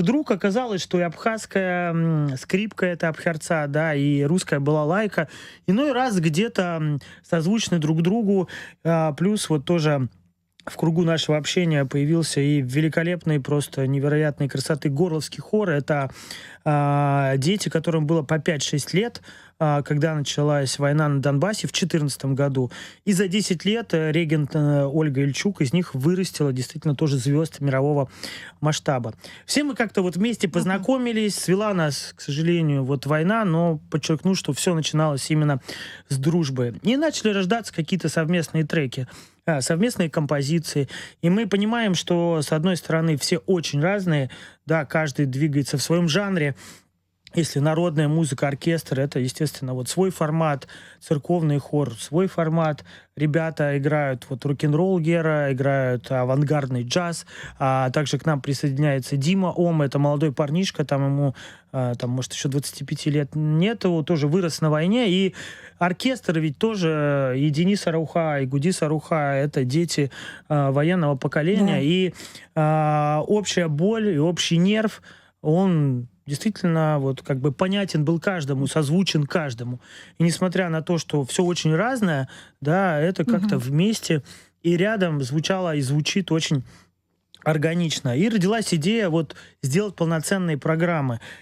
вдруг оказалось, что и абхазская скрипка — это абхерца, да, и русская балалайка иной раз где-то созвучны друг другу. Плюс вот тоже в кругу нашего общения появился и великолепный, просто невероятной красоты горловский хор. Это дети, которым было по 5-6 лет, когда началась война на Донбассе в 2014 году. И за 10 лет регент Ольга Ильчук из них вырастила действительно тоже звезд мирового масштаба. Все мы как-то вот вместе познакомились, свела нас, к сожалению, вот война, но подчеркну, что все начиналось именно с дружбы. И начали рождаться какие-то совместные треки, совместные композиции. И мы понимаем, что, с одной стороны, все очень разные, да, каждый двигается в своем жанре. Если народная музыка, оркестр, это, естественно, вот свой формат, церковный хор, свой формат. Ребята играют вот рок-н-ролл Гера, играют авангардный джаз. Также к нам присоединяется Дима Ом, это молодой парнишка, там ему, там, может, еще 25 лет нету, тоже вырос на войне. И оркестр ведь тоже, и Денис Аруха, и Гудис Аруха, это дети военного поколения. Да. И общая боль и общий нерв, он действительно вот как бы понятен был каждому, созвучен каждому. И несмотря на то, что все очень разное, да, это как-то вместе и рядом звучало и звучит очень органично. И родилась идея вот сделать полноценные программы.